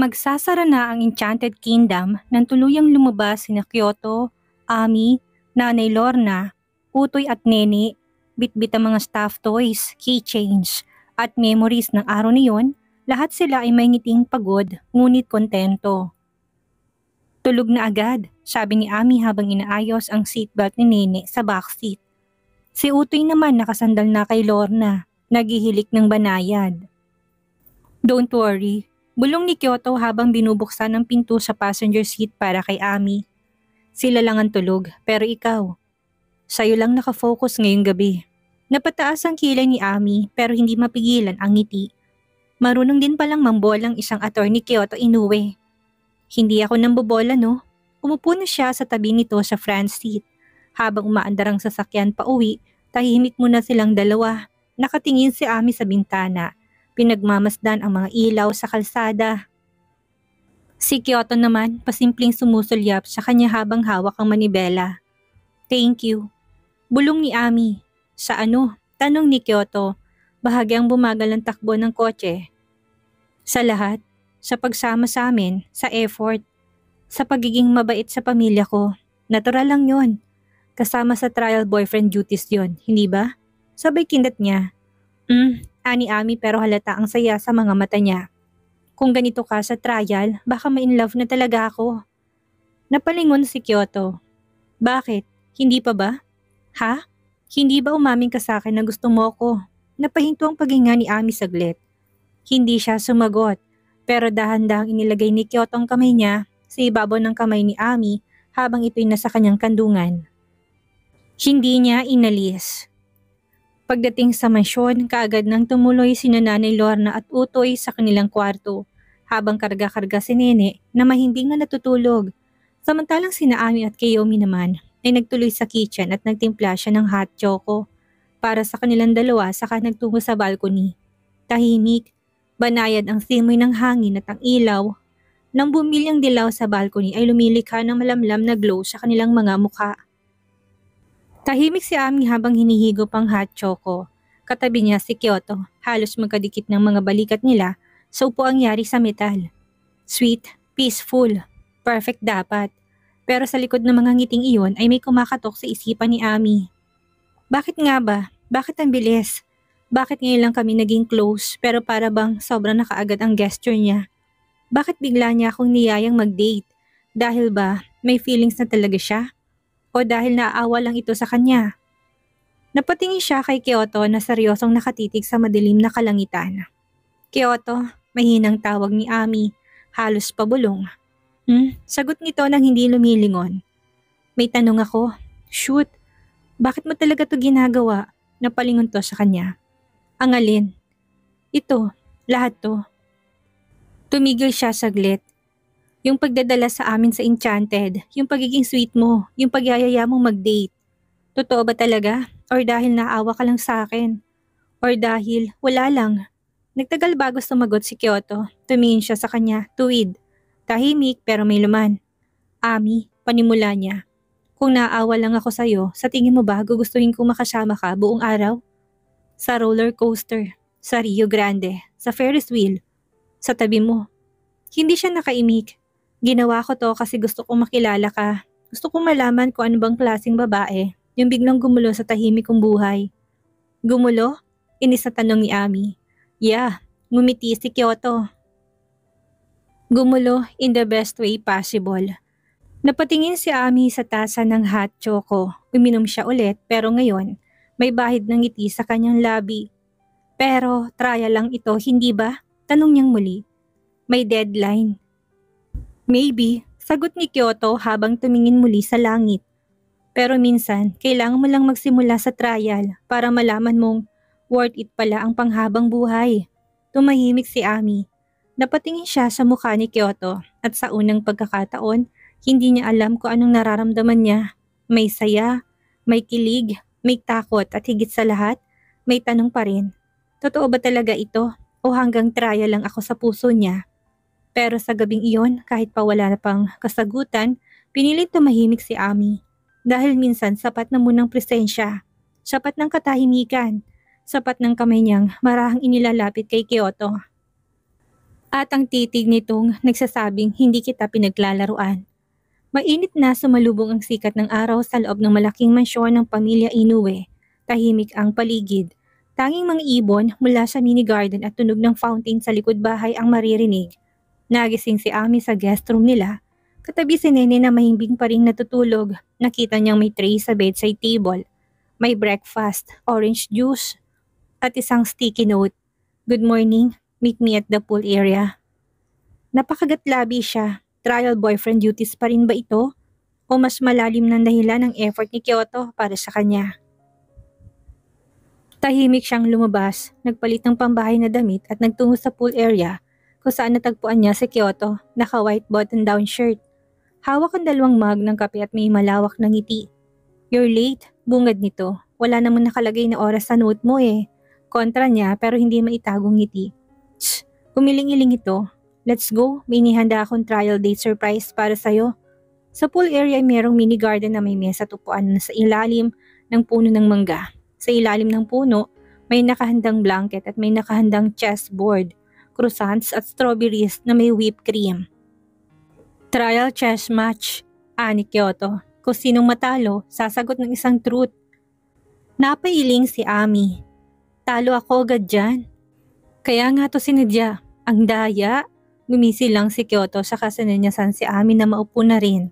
Magsasara na ang Enchanted Kingdom nang tuluyang lumabas sina Kyoto, Ami, Nanay Lorna, Utoy at Nene, bitbit ang mga stuffed toys, keychains, at memories ng araw na yon. Lahat sila ay may ngiting pagod ngunit kontento. Tulog na agad, sabi ni Ami habang inaayos ang seatbelt ni Nene sa backseat. Si Utoy naman nakasandal na kay Lorna, naghihilik ng banayad. Don't worry, bulong ni Kyoto habang binubuksan ang pinto sa passenger seat para kay Ami. Sila lang ang tulog, pero ikaw, sa'yo lang nakafocus ngayong gabi. Napataas ang kilay ni Ami pero hindi mapigilan ang ngiti. Marunong din palang mambolang isang attorney Kyoto Inoue. Hindi ako nambobola no? Umupo na siya sa tabi nito sa front seat. Habang umaandar ang sasakyan pa uwi, tahimik muna silang dalawa. Nakatingin si Ami sa bintana. Pinagmamasdan ang mga ilaw sa kalsada. Si Kyoto naman pasimpleng sumusulyap sa kanya habang hawak ang manibela. Thank you. Bulong ni Ami. Sa ano? Tanong ni Kyoto. Bahagyang bumagal ang takbo ng kotse. Sa lahat, sa pagsama sa amin, sa effort, sa pagiging mabait sa pamilya ko. Natural lang yon. Kasama sa trial boyfriend duties yon, hindi ba? Sabay kindat niya. Ani Ami pero halata ang saya sa mga mata niya. Kung ganito ka sa trial, baka ma-inlove na talaga ako. Napalingon si Kyoto. Bakit? Hindi pa ba? Ha? Hindi ba umamin ka sa akin na gusto mo ako? Napahinto ang paghinga ni Ami saglit. Hindi siya sumagot, pero dahan-dahang inilagay ni Kyoto ang kamay niya sa ibabaw ng kamay ni Ami habang ito'y nasa kanyang kandungan. Hindi niya inalis. Pagdating sa mansyon, kaagad nang tumuloy sina Nanay Lorna at Utoy sa kanilang kwarto, habang karga-karga si Nene na mahimbing na natutulog. Samantalang sina Ami at Kiyomi naman ay nagtuloy sa kitchen at nagtimpla siya ng hot choco. Para sa kanilang dalawa saka nagtungo sa balcony. Tahimik, banayad ang simoy ng hangin at ang ilaw. Nang bumilyang dilaw sa balcony ay lumilikha ng malamlam na glow sa kanilang mga mukha. Tahimik si Ami habang hinihigop ang hot choco. Katabi niya si Kyoto, halos magkadikit ng mga balikat nila sa upuang yari sa metal. Sweet, peaceful, perfect dapat. Pero sa likod ng mga ngiting iyon ay may kumakatok sa isipan ni Ami. Bakit nga ba? Bakit ang bilis? Bakit ngayon lang kami naging close pero para bang sobrang nakaagad ang gesture niya? Bakit bigla niya akong niyayang mag-date? Dahil ba may feelings na talaga siya? O dahil naaawa lang ito sa kanya? Napatingin siya kay Kyoto na seryosong nakatitig sa madilim na kalangitan. Kyoto, mahinang tawag ni Ami, halos pabulong. Sagot nito nang hindi lumilingon. May tanong ako. Shoot, bakit mo talaga to ginagawa? Napalingon to sa kanya. Ang alin? Ito, lahat to. Tumigil siya saglit. Yung pagdadala sa amin sa Enchanted, yung pagiging sweet mo, yung pagyayaya mong mag-date. Totoo ba talaga? Or dahil naawa ka lang sa akin? Or dahil wala lang? Nagtagal bago sumagot si Kyoto. Tumingin siya sa kanya, tuwid. Tahimik pero may laman. Ami, panimula niya. Kung naaawa lang ako sa'yo, sa tingin mo ba gugustuhin kong makasama ka buong araw? Sa roller coaster, sa Rio Grande, sa Ferris wheel, sa tabi mo. Hindi siya nakaimik. Ginawa ko to kasi gusto kong makilala ka. Gusto kong malaman kung ano bang klaseng babae, yung biglang gumulo sa tahimik kong buhay. Gumulo? Inis na tanong ni Ami. Yeah, ngumiti si Kyoto. Gumulo in the best way possible. Napatingin si Ami sa tasa ng hot choco. Uminom siya ulit pero ngayon may bahid ng ngiti sa kanyang labi. Pero trial lang ito, hindi ba? Tanong niyang muli. May deadline. Maybe, sagot ni Kyoto habang tumingin muli sa langit. Pero minsan, kailangan mo lang magsimula sa trial para malaman mong worth it pala ang panghabang buhay. Tumahimik si Ami. Napatingin siya sa mukha ni Kyoto at sa unang pagkakataon, hindi niya alam kung anong nararamdaman niya. May saya, may kilig, may takot at higit sa lahat, may tanong pa rin. Totoo ba talaga ito o hanggang trial lang ako sa puso niya? Pero sa gabing iyon, kahit pa wala na pang kasagutan, pinilit tumahimik si Ami. Dahil minsan sapat na munang presensya, sapat ng katahimikan, sapat ng kamay niyang marahang inilalapit kay Kyoto. At ang titig nitong nagsasabing hindi kita pinaglalaruan. Mainit na sumalubong ang sikat ng araw sa loob ng malaking mansyon ng pamilya Inoue. Tahimik ang paligid. Tanging mga ibon mula sa mini garden at tunog ng fountain sa likod bahay ang maririnig. Nagising si Ami sa guest room nila. Katabi si Nene na mahimbing pa rin natutulog. Nakita niyang may tray sa bedside table. May breakfast, orange juice, at isang sticky note. Good morning, meet me at the pool area. Napakagatlabi siya. Trial boyfriend duties pa rin ba ito? O mas malalim ng dahilan ng effort ni Kyoto para sa kanya? Tahimik siyang lumabas, nagpalit ng pambahay na damit at nagtungo sa pool area kung saan natagpuan niya si Kyoto, naka-white button-down shirt. Hawak ang 2 mug ng kape at may malawak na ngiti. You're late, bungad nito. Wala naman nakalagay na oras sa note mo eh. Kontra niya pero hindi maitagong ngiti. Tss, umiling-iling ito. Let's go, may inihanda akong trial date surprise para sa'yo. Sa pool area ay mayroong mini garden na may mesa tupuan na sa ilalim ng puno ng mangga. Sa ilalim ng puno, may nakahandang blanket at may nakahandang chessboard, croissants at strawberries na may whipped cream. Trial chess match, ani Kyoto. Kung sinong matalo, sasagot ng isang truth. Napailing si Ami. Talo ako agad dyan. Kaya nga to sinadya, ang daya. Gumisi lang si Kyoto sa kasananyasan si Ami na maupo na rin.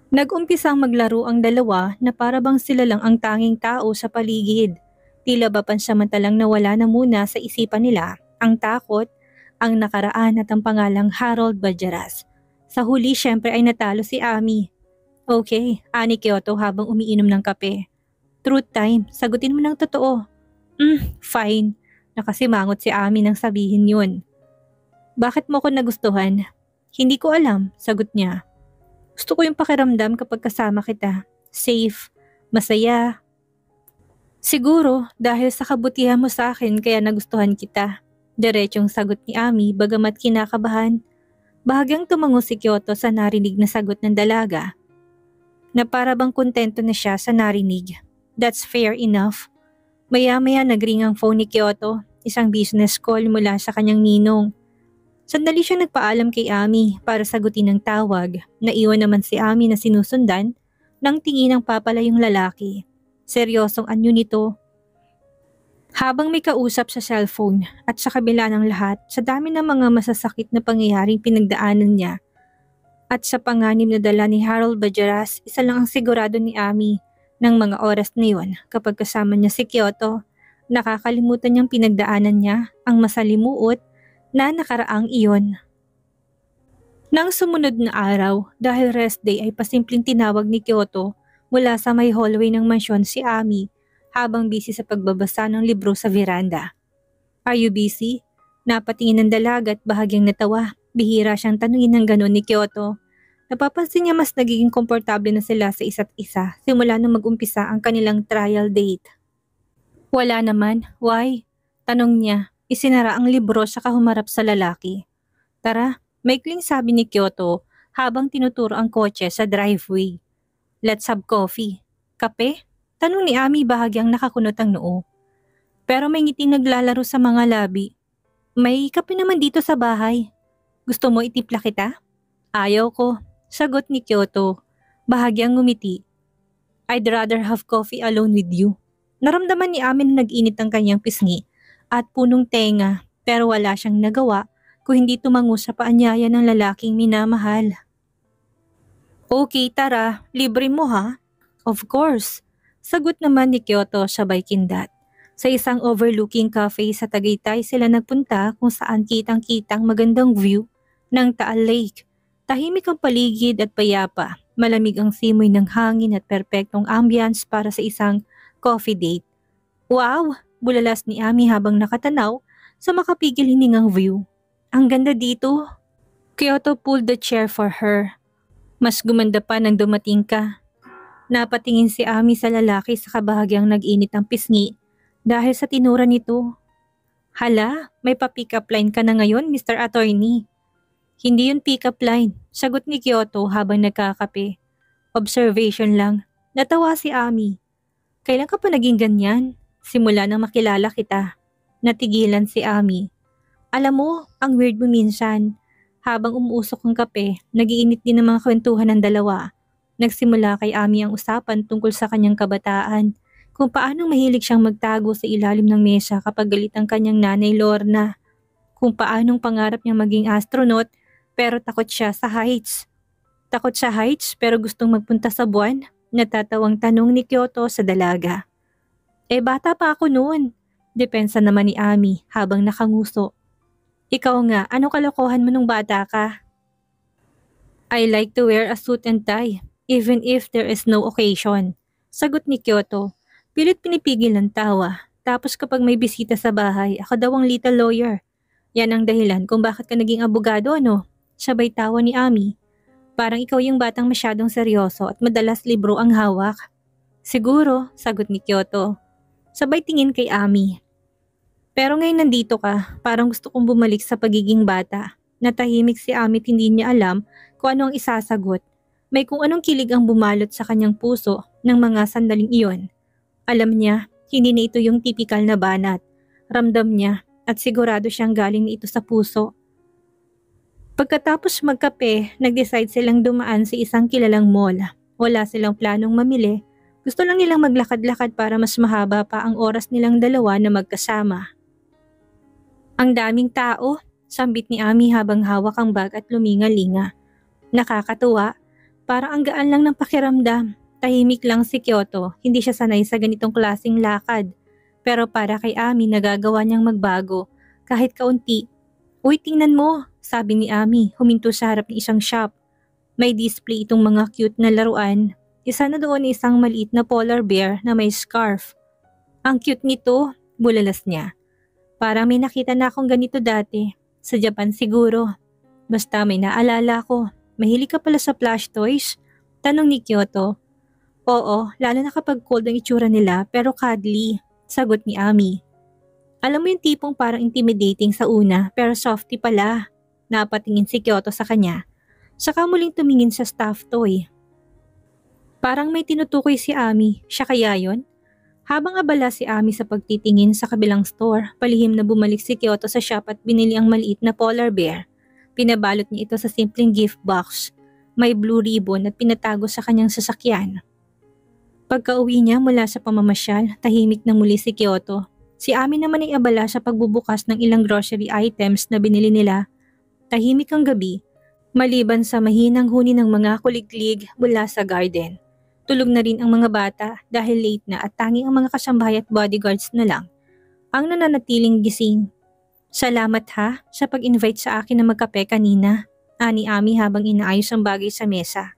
Nag-umpisang maglaro ang dalawa na para bang sila lang ang tanging tao sa paligid. Tila ba pansamantalang nawala na muna sa isipan nila ang takot, ang nakaraan at ang pangalang Harold Bajaras. Sa huli syempre ay natalo si Ami. Okay, ani Kyoto habang umiinom ng kape. Truth time, sagutin mo ng totoo. Fine. Nakasimangot si Ami nang sabihin yun. Bakit mo ko nagustuhan? Hindi ko alam, sagot niya. Gusto ko yung pakiramdam kapag kasama kita. Safe, masaya. Siguro dahil sa kabutihan mo sa akin kaya nagustuhan kita. Diretsong sagot ni Ami bagamat kinakabahan. Bahagyang tumango si Kyoto sa narinig na sagot ng dalaga. Na para bang kontento na siya sa narinig. That's fair enough. Maya-maya nagring ang phone ni Kyoto, isang business call mula sa kanyang ninong. Sandali siya nagpaalam kay Ami para sagutin ang tawag. Naiwan naman si Ami na sinusundan ng tingin ng papalayong lalaki. Seryosong anyo nito. Habang may kausap sa cellphone at sa kabila ng lahat, sa dami ng mga masasakit na pangyayaring pinagdaanan niya at sa panganib na dala ni Harold Bajaras, isa lang ang sigurado ni Ami ng mga oras na yun kapag kasama niya si Kyoto. Nakakalimutan niyang pinagdaanan niya ang masalimuot na nakaraang iyon. Nang sumunod na araw, dahil rest day ay pasimpleng tinawag ni Kyoto mula sa may hallway ng mansyon si Ami habang busy sa pagbabasa ng libro sa veranda. Are you busy? Napatingin ng dalaga at bahagyang natawa. Bihira siyang tanungin ng ganon ni Kyoto. Napapansin niya mas nagiging komportable na sila sa isa't isa simula nang mag-umpisa ang kanilang trial date. Wala naman, why? Tanong niya. Isinara ang libro sa humarap sa lalaki. Tara, maikling sabi ni Kyoto habang tinuturo ang kotse sa driveway. Let's have coffee. Kape? Tanong ni Ami bahagyang nakakunot ang noo. Pero may ngiting naglalaro sa mga labi. May kape naman dito sa bahay. Gusto mo itipla kita? Ayaw ko, sagot ni Kyoto. Bahagyang ngumiti. I'd rather have coffee alone with you. Naramdaman ni Ami na nag-init ang kanyang pisngi at punong tenga pero wala siyang nagawa kung hindi tumango sa paanyaya ng lalaking minamahal. Okay, tara, libre mo ha? Of course, sagot naman ni Kyoto sabay kindat. Sa isang overlooking cafe sa Tagaytay sila nagpunta kung saan kitang-kitang magandang view ng Taal Lake. Tahimik ang paligid at payapa, malamig ang simoy ng hangin at perpektong ambience para sa isang coffee date. Wow! Bulalas ni Ami habang nakatanaw sa makapigil hiningang view. Ang ganda dito. Kyoto pulled the chair for her. Mas gumanda pa nang dumating ka. Napatingin si Ami sa lalaki sa kabahagyang nag-init ang pisngi dahil sa tinura nito. Hala, may pa-pick up line ka na ngayon, Mr. Attorney. Hindi yun pick up line, sagot ni Kyoto habang nagkakape. Observation lang. Natawa si Ami. Kailan ka pa naging ganyan? Simula nang makilala kita. Natigilan si Ami. Alam mo, ang weird mo minsan. Habang umuusok ang kape, nagiinit din ang mga kwentuhan ng dalawa. Nagsimula kay Ami ang usapan tungkol sa kanyang kabataan, kung paanong mahilig siyang magtago sa ilalim ng mesa kapag galit ang kanyang nanay Lorna, kung paanong pangarap niyang maging astronaut pero takot siya sa heights. Takot sa heights pero gustong magpunta sa buwan, natatawang tanong ni Kyoto sa dalaga. Bata pa ako noon. Depensa naman ni Ami habang nakanguso. Ikaw nga, anong kalokohan mo nung bata ka? I like to wear a suit and tie, even if there is no occasion. Sagot ni Kyoto. Pilit pinipigil ng tawa. Tapos kapag may bisita sa bahay, ako daw ang little lawyer. Yan ang dahilan kung bakit ka naging abogado, ano? Sabay tawa ni Ami. Parang ikaw yung batang masyadong seryoso at madalas libro ang hawak. Siguro, sagot ni Kyoto. Sabay tingin kay Ami. Pero ngayon nandito ka, parang gusto kong bumalik sa pagiging bata. Natahimik si Ami at hindi niya alam kung ano ang isasagot. May kung anong kilig ang bumalot sa kanyang puso ng mga sandaling iyon. Alam niya, hindi na ito yung tipikal na banat. Ramdam niya at sigurado siyang galing na ito sa puso. Pagkatapos magkape, nag-decide silang dumaan sa isang kilalang mall. Wala silang planong mamili. Gusto lang nilang maglakad-lakad para mas mahaba pa ang oras nilang dalawa na magkasama. Ang daming tao, sambit ni Ami habang hawak ang bag at luminga-linga. Nakakatuwa, parang ang gaan lang ng pakiramdam. Tahimik lang si Kyoto, hindi siya sanay sa ganitong klaseng lakad. Pero para kay Ami nagagawa niyang magbago, kahit kaunti. Uy, tingnan mo, sabi ni Ami, huminto sa harap ng isang shop. May display itong mga cute na laruan. Isa na doon isang maliit na polar bear na may scarf. Ang cute nito, bulalas niya. Parang may nakita na akong ganito dati. Sa Japan siguro. Basta may naalala ko. Mahilig ka pala sa plush toys? Tanong ni Kyoto. Oo, lalo na kapag cold ang itsura nila pero cuddly. Sagot ni Ami. Alam mo yung tipong parang intimidating sa una pero softy pala. Napatingin si Kyoto sa kanya. Saka muling tumingin sa stuffed toy. Parang may tinutukoy si Ami. Siya kaya yon? Habang abala si Ami sa pagtitingin sa kabilang store, palihim na bumalik si Kyoto sa shop at binili ang maliit na polar bear. Pinabalot niya ito sa simpleng gift box. May blue ribbon at pinatago sa kanyang sasakyan. Pagka-uwi niya mula sa pamamasyal, tahimik na muli si Kyoto. Si Ami naman ay abala sa pagbubukas ng ilang grocery items na binili nila. Tahimik ang gabi, maliban sa mahinang huni ng mga kuliglig mula sa garden. Tulog na rin ang mga bata dahil late na at tanging ang mga kasambahay at bodyguards na lang ang nananatiling gising. Salamat ha sa pag-invite sa akin na magkape kanina, ani Ami habang inaayos ang bagay sa mesa.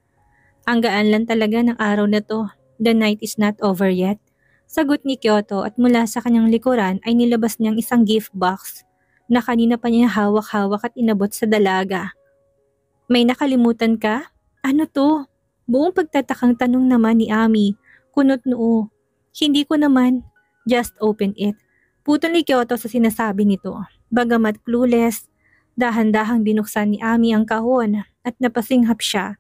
Ang gaan lang talaga ng araw na to, the night is not over yet. Sagot ni Kyoto at mula sa kanyang likuran ay nilabas niyang isang gift box na kanina pa niya hawak-hawak at inabot sa dalaga. May nakalimutan ka? Ano to? Buong pagtatakang tanong naman ni Ami, kunot noo. Hindi ko naman, just open it. Putol ni Kyoto sa sinasabi nito. Bagamat clueless, dahan-dahang binuksan ni Ami ang kahon at napasinghap siya.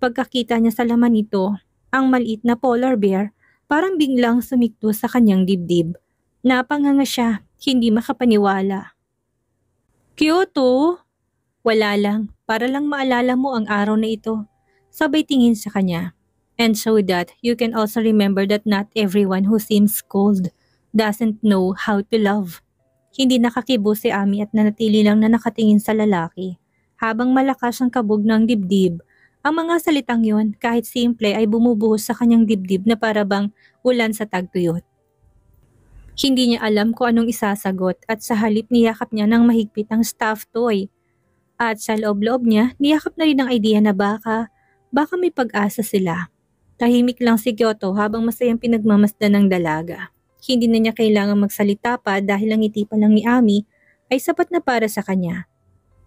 Pagkakita niya sa laman nito, ang maliit na polar bear parang biglang sumikto sa kanyang dibdib. Napanganga siya, hindi makapaniwala. Kyoto? Wala lang, para lang maalala mo ang araw na ito. Sabay tingin sa kanya. And so that you can also remember that not everyone who seems cold doesn't know how to love. Hindi nakakibo si Ami at nanatili lang na nakatingin sa lalaki. Habang malakas ang kabog ng dibdib, ang mga salitang yon kahit simple ay bumubuhos sa kanyang dibdib na parabang ulan sa tagtuyot. Hindi niya alam kung anong isasagot at sa halip niyakap niya ng mahigpit ang stuffed toy. At sa loob-loob niya, niyakap na rin ang idea na baka may pag-asa sila. Tahimik lang si Kyoto habang masayang pinagmamasdan ng dalaga. Hindi na niya kailangang magsalita pa dahil ang ngiti pa lang ni Ami ay sapat na para sa kanya.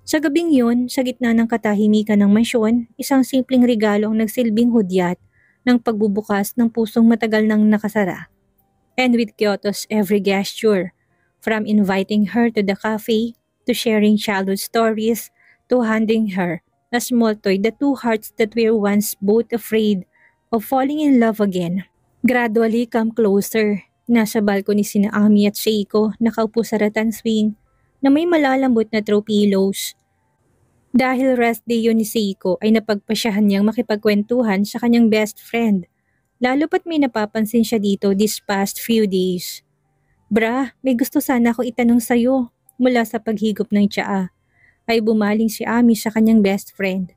Sa gabing yun, sa gitna ng katahimikan ng mansyon, isang simpleng regalo ang nagsilbing hudyat ng pagbubukas ng pusong matagal nang nakasara. And with Kyoto's every gesture, from inviting her to the cafe, to sharing childhood stories, to handing her a small toy, the two hearts that were once both afraid of falling in love again gradually come closer. Nasa balcony sina Ami at Seiko nakaupo sa rattan swing. na may malalambot na throw pillows. Dahil rest day yun ni Seiko ay napagpasyahan niyang makipagkwentuhan sa kanyang best friend. Lalo pat may napapansin siya dito this past few days. Bra, may gusto sana ako itanong sa'yo. Mula sa paghigop ng tsaa, ay bumaling si Ami sa kanyang best friend.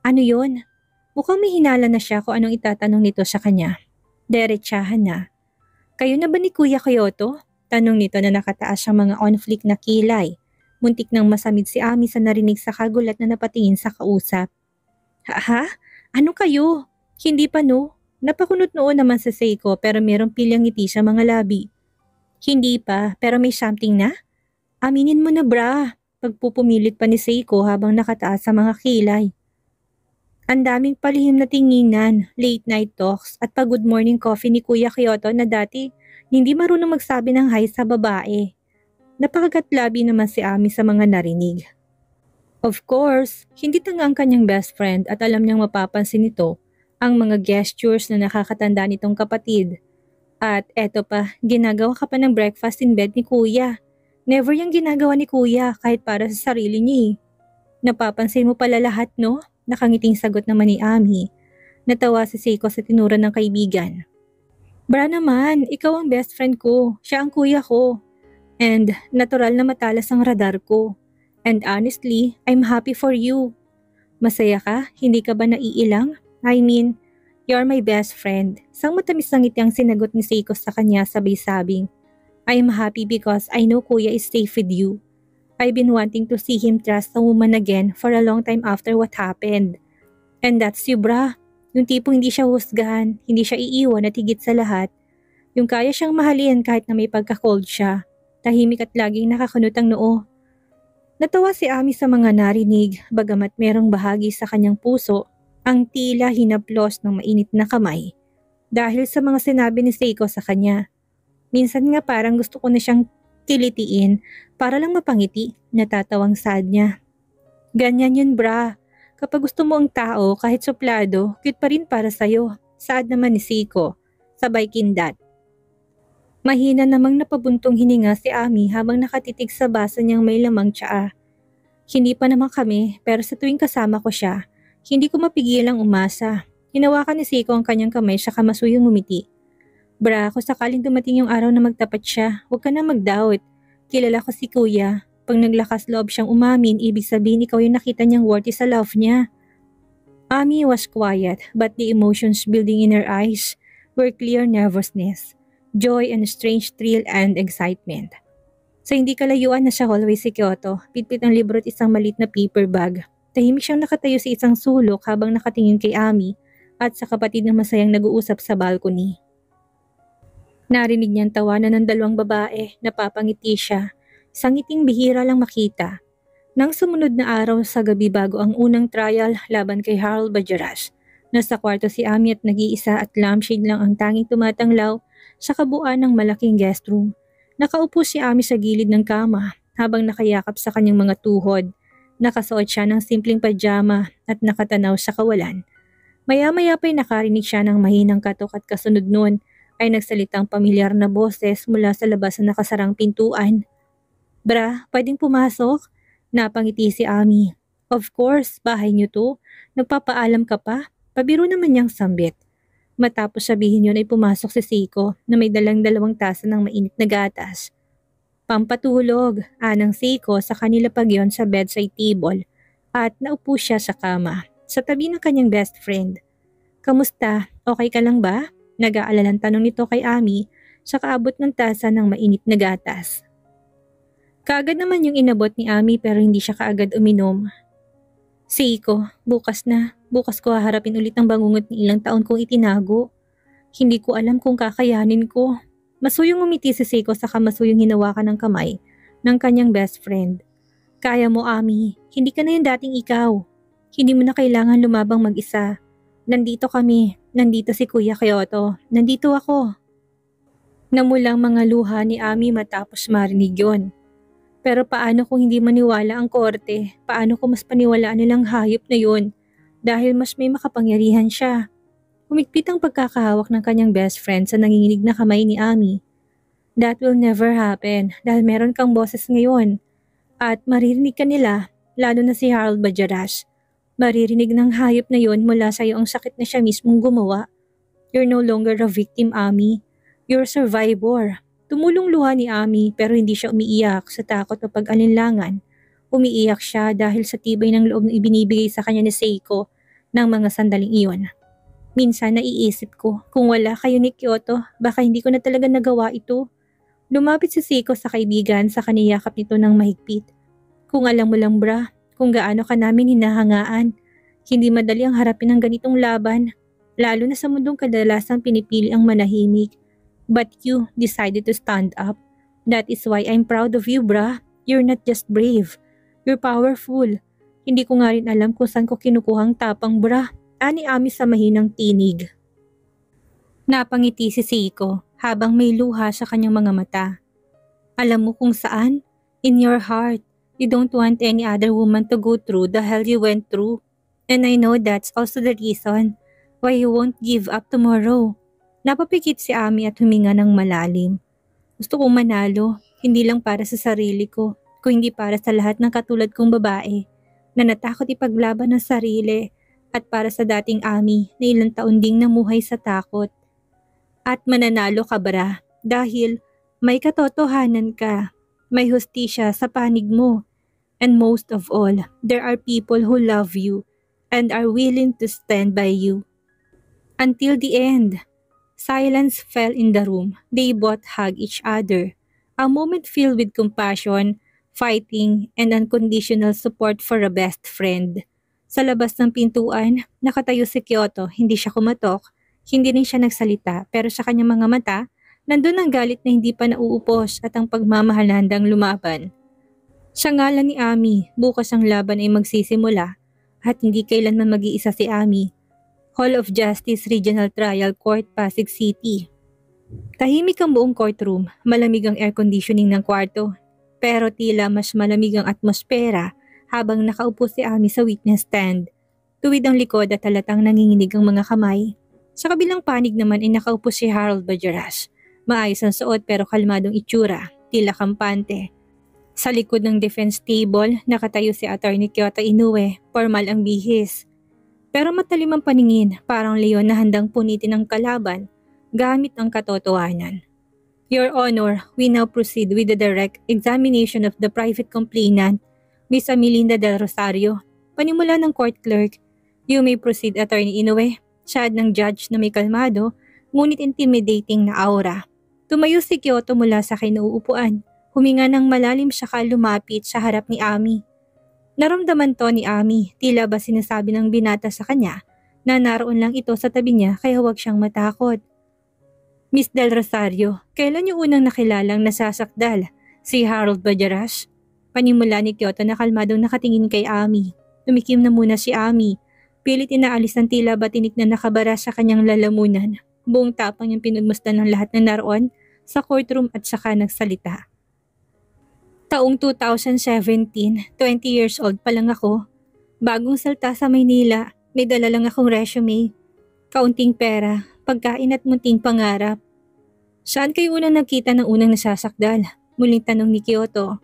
Ano yon? Mukhang may hinala na siya kung anong itatanong nito sa kanya. Derechahan na. Kayo na ba ni Kuya Kyoto? Tanong nito na nakataas ang mga on-flick na kilay. Muntik nang masamid si Ami sa narinig sa kagulat na napatingin sa kausap. Ha? Ano kayo? Hindi pa no? Napakunot noon naman sa Seiko pero merong pilyang ngiti sa mga labi. Hindi pa, pero may something na? Aminin mo na bra. Pagpupumilit pa ni Seiko habang nakataas sa mga kilay. Ang daming palihim na tinginan, late night talks at pag good morning coffee ni Kuya Kyoto na dati hindi marunong magsabi ng hi sa babae. Napakagatlabi naman si Ami sa mga narinig. Of course, hindi tanga ang kanyang best friend at alam niyang mapapansin nito ang mga gestures na nakakatanda nitong kapatid. At eto pa, ginagawa ka pa ng breakfast in bed ni Kuya. Never yung ginagawa ni Kuya kahit para sa sarili niya. Napapansin mo pala lahat no? Nakangiting sagot naman ni Ami. Natawa si Seiko sa tinura ng kaibigan. Bra naman, ikaw ang best friend ko. Siya ang kuya ko. And natural na matalas ang radar ko. And honestly, I'm happy for you. Masaya ka? Hindi ka ba naiilang? I mean, you're my best friend. Sang matamis na ngiti ang sinagot ni Seiko sa kanya sabay-sabing. I'm happy because I know kuya is safe with you. I've been wanting to see him trust a woman again for a long time after what happened. And that's you, bra. Yung tipong hindi siya husgahan, hindi siya iiwan at higit sa lahat. Yung kaya siyang mahalin kahit na may pagka-cold siya. Tahimik at laging nakakunot ang noo. Natawa si Ami sa mga narinig, bagamat merong bahagi sa kanyang puso ang tila hinaplos ng mainit na kamay. Dahil sa mga sinabi ni Seiko sa kanya. Minsan nga parang gusto ko na siyang kilitiin para lang mapangiti, natatawang sad niya. Ganyan yun bra, kapag gusto mo ang tao kahit suplado, cute pa rin para sa'yo, sad naman ni Seiko, sabay kindat. Mahina namang napabuntong hininga si Ami habang nakatitig sa baso niyang may lamang tsaa. Hindi pa naman kami pero sa tuwing kasama ko siya, hindi ko mapigilang umasa. Hinawakan ni Seiko ang kanyang kamay sa kamasuyong ngumiti. Bra, kung sakaling dumating yung araw na magtapat siya, huwag ka na mag-doubt. Kilala ko si Kuya. Pag naglakas loob siyang umamin, ibig sabihin ikaw yung nakita niyang worthy sa love niya. Ami was quiet, but the emotions building in her eyes were clear nervousness, joy and strange thrill and excitement. Sa hindi kalayuan na sa hallway si Kyoto, pitpit ang libro at isang maliit na paper bag. Tahimik siyang nakatayo sa isang sulok habang nakatingin kay Ami at sa kapatid na masayang nag-uusap sa balcony. Narinig niyang tawanan ng dalawang babae, napapangiti siya. Isang ngiting bihira lang makita. Nang sumunod na araw sa gabi bago ang unang trial laban kay Harold Bajaras, nasa kwarto si Ami at nag-iisa at lampshade lang ang tanging tumatanglaw sa kabuuan ng malaking guest room. Nakaupo si Ami sa gilid ng kama habang nakayakap sa kanyang mga tuhod. Nakasuot siya ng simpleng pajama at nakatanaw sa kawalan. Maya-maya pa'y nakarinig siya ng mahinang katok at kasunod nun ay nagsalitang pamilyar na boses mula sa labas na nakasarang pintuan. Bra, pwedeng pumasok? Napangiti si Ami. Of course, bahay niyo to. Nagpapaalam ka pa? Pabiro naman niyang sambit. Matapos sabihin yun ay pumasok si Seiko na may dalang dalawang tasa ng mainit na gatas. Pampatulog, anang Seiko sa kanila pagyon sa bedside table at naupo siya sa kama sa tabi ng kanyang best friend. Kamusta? Okay ka lang ba? Nag-aalalang tanong nito kay Ami sa kaabot ng tasa ng mainit na gatas. Kaagad naman yung inabot ni Ami pero hindi siya kaagad uminom. Seiko, bukas na. Bukas ko haharapin ulit ang bangungot ni ilang taon kong itinago. Hindi ko alam kung kakayanin ko. Masuyong umiti si Seiko sa kamasuyong hinawakan ng kamay ng kanyang best friend. Kaya mo Ami, hindi ka na yung dating ikaw. Hindi mo na kailangan lumabang mag-isa. Nandito kami. Nandito si Kuya Kyoto. Nandito ako. Namulang mga luha ni Ami matapos marinig yon. Pero paano kung hindi maniwala ang korte? Paano kung mas paniwalaan nilang hayop na yon? Dahil mas may makapangyarihan siya. Humigpit ang pagkakahawak ng kanyang best friend sa nanginginig na kamay ni Ami. That will never happen dahil meron kang boses ngayon. At maririnig ka nila, lalo na si Harold Bajaras. Maririnig ng hayop na yon mula sa iyo ang sakit na siya mismong gumawa. You're no longer a victim, Ami. You're a survivor. Tumulong luha ni Ami pero hindi siya umiiyak sa takot o pag-alinlangan. Umiiyak siya dahil sa tibay ng loob na ibinibigay sa kanya ni Seiko ng mga sandaling iyon. Minsan naiisip ko, kung wala kayo ni Kyoto, baka hindi ko na talaga nagawa ito. Lumapit si Seiko sa kaibigan sa kaniyakap nito ng mahigpit. Kung alam mo lang bra, kung gaano ka namin hinahangaan. Hindi madali ang harapin ng ganitong laban, lalo na sa mundong kadalasang pinipili ang manahimik. But you decided to stand up. That is why I'm proud of you, bra. You're not just brave. You're powerful. Hindi ko nga rin alam kung saan ko kinukuhang tapang, bra. Ani Ami sa mahinang tinig. Napangiti si Seiko habang may luha sa kanyang mga mata. Alam mo kung saan? In your heart. You don't want any other woman to go through the hell you went through. And I know that's also the reason why you won't give up tomorrow. Napapikit si Ami at huminga ng malalim. Gusto kong manalo, hindi lang para sa sarili ko, kung hindi para sa lahat ng katulad kong babae na natakot ipaglaban ng sarili at para sa dating Ami na ilang taon ding namuhay sa takot. At mananalo ka bra dahil may katotohanan ka. May hustisya sa panig mo. And most of all, there are people who love you and are willing to stand by you. Until the end. Silence fell in the room. They both hugged each other. A moment filled with compassion, fighting, and unconditional support for a best friend. Sa labas ng pintuan, nakatayo si Kyoto. Hindi siya kumatok. Hindi rin siya nagsalita, pero sa kanyang mga mata, nandun ang galit na hindi pa nauupos at ang pagmamahal na handang lumaban. Sa ngalan ni Ami, bukas ang laban ay magsisimula at hindi kailanman mag-iisa si Ami. Hall of Justice Regional Trial Court, Pasig City. Tahimik ang buong courtroom, malamig ang air conditioning ng kwarto, pero tila mas malamig ang atmosfera habang nakaupo si Ami sa witness stand. Tuwid ang likod at halatang nanginginig ang mga kamay. Sa kabilang panig naman ay nakaupo si Harold Bajaras. Maayos ang suot pero kalmadong itsura, tila kampante. Sa likod ng defense table, nakatayo si Attorney Kyoto Inoue, formal ang bihis. Pero matalim ang paningin, parang leon na handang punitin ang kalaban, gamit ang katotohanan. Your Honor, we now proceed with the direct examination of the private complainant, Miss Amelinda Del Rosario. Panimula ng court clerk, you may proceed, Attorney Inoue. Siyad ng judge na may kalmado, ngunit intimidating na aura. Tumayo si Kyoto mula sa kinauupuan. Huminga ng malalim saka lumapit sa harap ni Ami. Naramdaman to ni Ami, tila ba sinasabi ng binata sa kanya na naroon lang ito sa tabi niya kaya huwag siyang matakot. Miss Del Rosario, kailan niyo unang nakilalang nasasakdal? Si Harold Bajaras? Panimula ni Kyoto na kalmadong nakatingin kay Ami. Tumikim na muna si Ami. Pilit inaalis ng tila ba tinik na nakabara sa kanyang lalamunan. Buong tapang niyang pinagmasdan ng lahat na naroon sa courtroom at saka nagsalita. Taong 2017, 20 years old pa lang ako. Bagong salta sa Maynila, may dala lang akong resume. Kaunting pera, pagkain at munting pangarap. Saan kayo unang nagkita ng unang nasasakdal? Muling tanong ni Kyoto.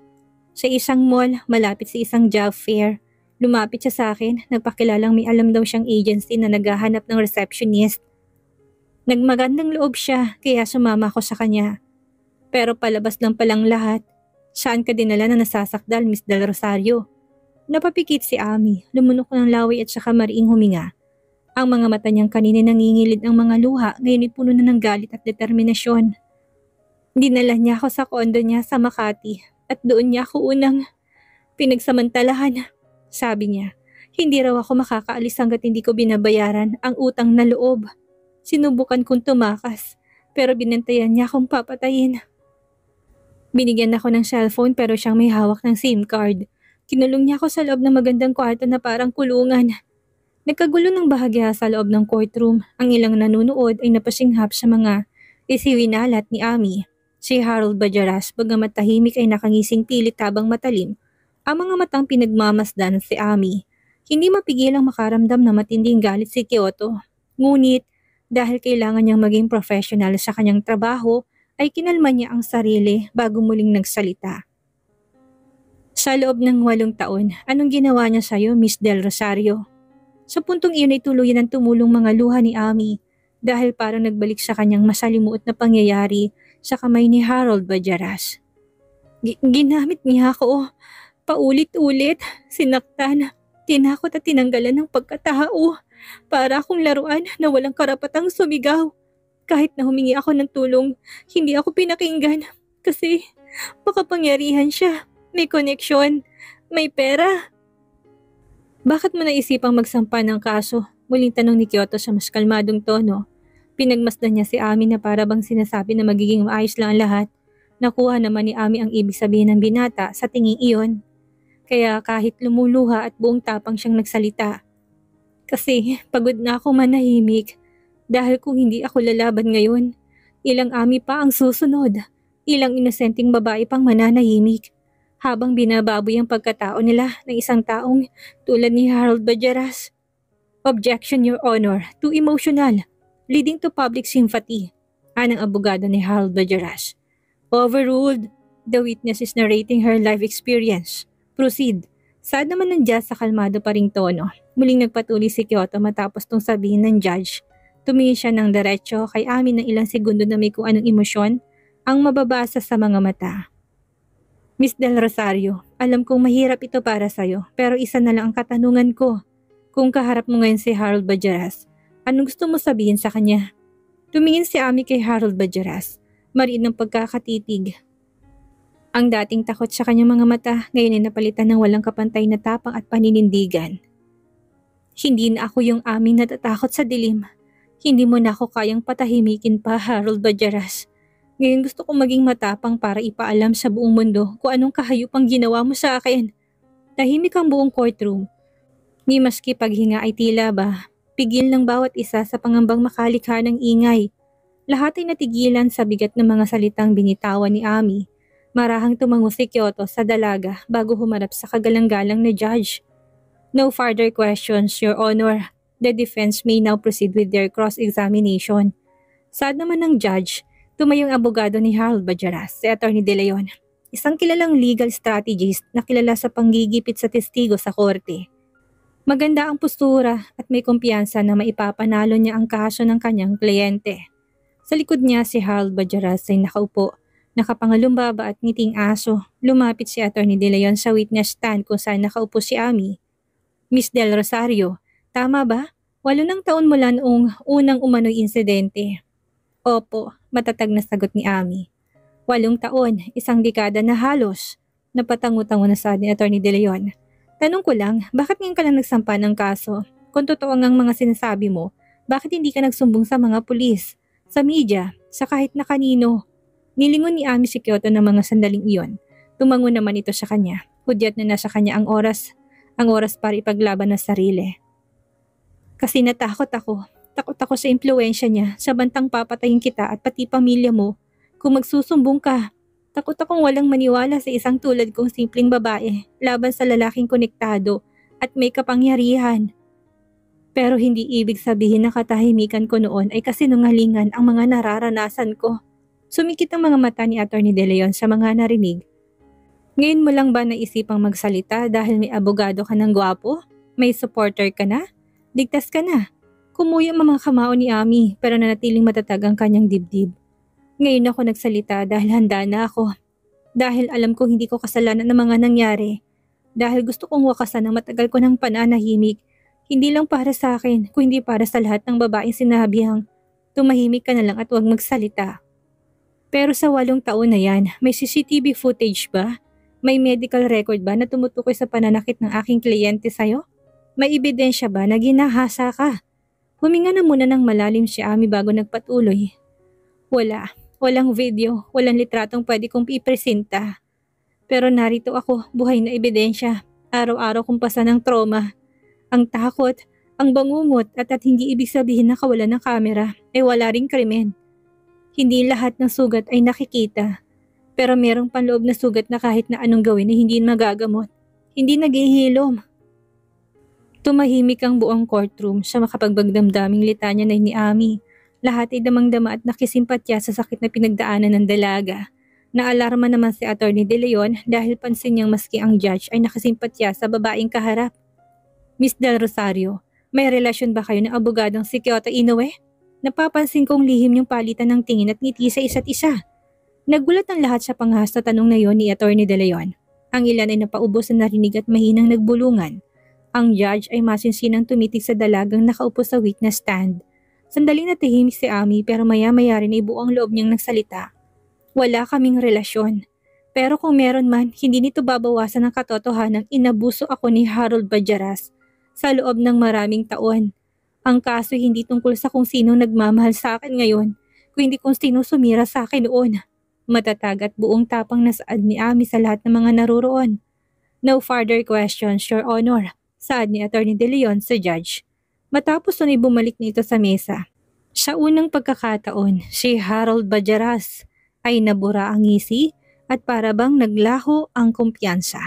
Sa isang mall, malapit sa isang job fair. Lumapit siya sa akin, nagpakilalang may alam daw siyang agency na naghahanap ng receptionist. Nagmagandang loob siya, kaya sumama ako sa kanya. Pero palabas lang palang lahat. Saan ka dinala na nasasakdal, Miss Del Rosario? Napapikit si Ami, lumunok ng laway at saka mariing huminga. Ang mga mata niyang kanina nangingilid ang mga luha, ngayon ay puno na ng galit at determinasyon. Dinala niya ako sa kondo niya sa Makati at doon niya ako unang pinagsamantalahan. Sabi niya, hindi raw ako makakaalis hanggat hindi ko binabayaran ang utang na loob. Sinubukan kong tumakas, pero binantayan niya akong papatayin. Binigyan ako ng cellphone pero siyang may hawak ng SIM card. Kinulong niya ako sa loob ng magandang kwarto na parang kulungan. Nagkagulo ng bahagya sa loob ng courtroom. Ang ilang nanunood ay napasinghap sa mga isiwinalat ni Ami. Si Harold Bajaras, bagamat tahimik ay nakangising pilit habang matalim. Ang mga matang pinagmamasdan si Ami. Hindi mapigilang makaramdam na matinding galit si Kyoto. Ngunit, dahil kailangan niyang maging professional sa kanyang trabaho, ay kinalma niya ang sarili bago muling nagsalita. Sa loob ng 8 taon, anong ginawa niya sa'yo, Miss Del Rosario? Sa puntong iyon ay tuluyan ng tumulong mga luha ni Ami dahil parang nagbalik sa kanyang masalimuot na pangyayari sa kamay ni Harold Bajaras. Ginamit niya ako paulit-ulit, sinaktan, tinakot at tinanggalan ng pagkatao para akong laruan na walang karapatang sumigaw. Kahit na humingi ako ng tulong, hindi ako pinakinggan kasi makapangyarihan siya, may koneksyon, may pera. Bakit mo naisipang magsampa ng kaso? Muling tanong ni Kyoto sa mas kalmadong tono. Pinagmasdan niya si Ami na para bang sinasabi na magiging maayos lang ang lahat. Nakuha naman ni Ami ang ibig sabihin ng binata sa tinging iyon. Kaya kahit lumuluha at buong tapang siyang nagsalita. Kasi pagod na ako manahimik. Dahil kung hindi ako lalaban ngayon, ilang Ami pa ang susunod. Ilang inosenteng babae pang mananahimik. Habang binababoy ang pagkatao nila ng isang taong tulad ni Harold Bajaras. Objection, Your Honor, too emotional, leading to public sympathy, anang abogado ni Harold Bajaras. Overruled, the witness is narrating her life experience. Proceed. Sad naman ng judge sa kalmado pa ring tono. Muling nagpatuloy si Kyoto matapos tong sabihin ng judge. Tumingin siya ng diretso kay Ami ng ilang segundo na may kung anong emosyon ang mababasa sa mga mata. Miss Del Rosario, alam kong mahirap ito para sa'yo pero isa na lang ang katanungan ko. Kung kaharap mo ngayon si Harold Bajaras, anong gusto mo sabihin sa kanya? Tumingin si Ami kay Harold Bajaras, mariin ng pagkakatitig. Ang dating takot sa kanyang mga mata ngayon ay napalitan ng walang kapantay na tapang at paninindigan. Hindi na ako yung Aming natatakot sa dilim. Hindi mo na ako kayang patahimikin pa, Harold Bajaras. Ngayon gusto kong maging matapang para ipaalam sa buong mundo kung anong kahayupang ginawa mo sa akin. Tahimik ang buong courtroom. Ni maski paghinga ay tila ba, pigil ng bawat isa sa pangambang makalikha ng ingay. Lahat ay natigilan sa bigat ng mga salitang binitawan ni Ami. Marahang tumango si Kyoto sa dalaga bago humarap sa kagalang-galang na judge. No further questions, Your Honor. The defense may now proceed with their cross-examination. Sad naman ng judge, tumayong abogado ni Harold Bajaras, si Atty. De Leon, isang kilalang legal strategist na kilala sa panggigipit sa testigo sa korte. Maganda ang postura at may kumpiyansa na maipapanalo niya ang kaso ng kanyang kliyente. Sa likod niya si Harold Bajaras ay nakaupo, nakapangalumbaba at ngiting aso. Lumapit si Atty. De Leon sa witness stand kung saan nakaupo si Ami. Miss Del Rosario, tama ba? 8 taon mula noong unang umano'y insidente. Opo, matatag na sagot ni Ami. 8 taon, isang dekada na halos. Napatango-tango na sa ni Atty. De Leon. Tanong ko lang, bakit ngayon ka lang nagsampa ng kaso? Kung totoo ngang mga sinasabi mo, bakit hindi ka nagsumbong sa mga pulis, sa media, sa kahit na kanino? Nilingon ni Ami si Kyoto ng mga sandaling iyon. Tumango naman ito sa kanya. Hudyat na nasa kanya ang oras para ipaglaban ng sarili. Kasi natakot ako. Takot ako sa impluensya niya, sa bantang papatayin kita at pati pamilya mo. Kung magsusumbong ka, takot akong walang maniwala sa isang tulad kong simpleng babae laban sa lalaking konektado at may kapangyarihan. Pero hindi ibig sabihin na katahimikan ko noon ay kasinungalingan ang mga nararanasan ko. Sumikit ang mga mata ni Atty. De Leon sa mga narinig. Ngayon mo lang ba naisipang magsalita dahil may abogado ka ng gwapo? May supporter ka na? Ligtas ka na. Kumuya ang mga kamao ni Ami pero nanatiling matatag ang kanyang dibdib. Ngayon ako nagsalita dahil handa na ako. Dahil alam kong hindi ko kasalanan ng mga nangyari. Dahil gusto kong wakasan ang matagal ko ng pananahimik. Hindi lang para sa akin, kundi para sa lahat ng babaeng sinabihang tumahimik ka na lang at huwag magsalita. Pero sa 8 taon na yan, may CCTV footage ba? May medical record ba na tumutukoy sa pananakit ng aking kliyente sa'yo? May ebidensya ba na ginahasa ka? Huminga na muna ng malalim si Ami bago nagpatuloy. Walang video, walang litratong pwede kong ipresenta. Pero narito ako, buhay na ebidensya. Araw-araw kong pasa ng trauma. Ang takot, ang bangungot at hindi ibig sabihin na kawalan ng kamera ay wala ring krimen. Hindi lahat ng sugat ay nakikita. Pero merong panloob na sugat na kahit na anong gawin ay hindi magagamot. Hindi naghihilom. Tumahimik ang buong courtroom sa makapagbagdamdaming litanya na ni Ami. Lahat ay damang-dama at nakisimpatya sa sakit na pinagdaanan ng dalaga. Naalarma naman si Atty. De Leon dahil pansin niyang maski ang judge ay nakasimpatya sa babaeng kaharap. Miss Del Rosario, may relasyon ba kayo ng abogadong si Kyoto Inoue? Napapansin kong lihim yung palitan ng tingin at ngiti sa isa't isa. Naggulat ang lahat sa panghas na tanong na yon ni Atty. De Leon. Ang ilan ay napaubos na narinig at mahinang nagbulungan. Ang judge ay masinsinang tumitig sa dalagang nakaupo sa witness stand. Sandaling natahimik si Ami pero maya-maya rin ay buong loob niyang nagsalita. Wala kaming relasyon. Pero kung meron man, hindi nito babawasan ang katotohanang inabuso ako ni Harold Bajaras sa loob ng maraming taon. Ang kaso hindi tungkol sa kung sino nagmamahal sa akin ngayon, kundi kung sino sumira sa akin noon. Matatag at buong tapang na saad ni Ami sa lahat ng mga naroroon. No further questions, Your Honor, saad ni Atty. De Leon sa judge. Matapos nun ay bumalik nito sa mesa. Sa unang pagkakataon, si Harold Bajaras ay nabura ang ngisi at para bang naglaho ang kumpiyansa.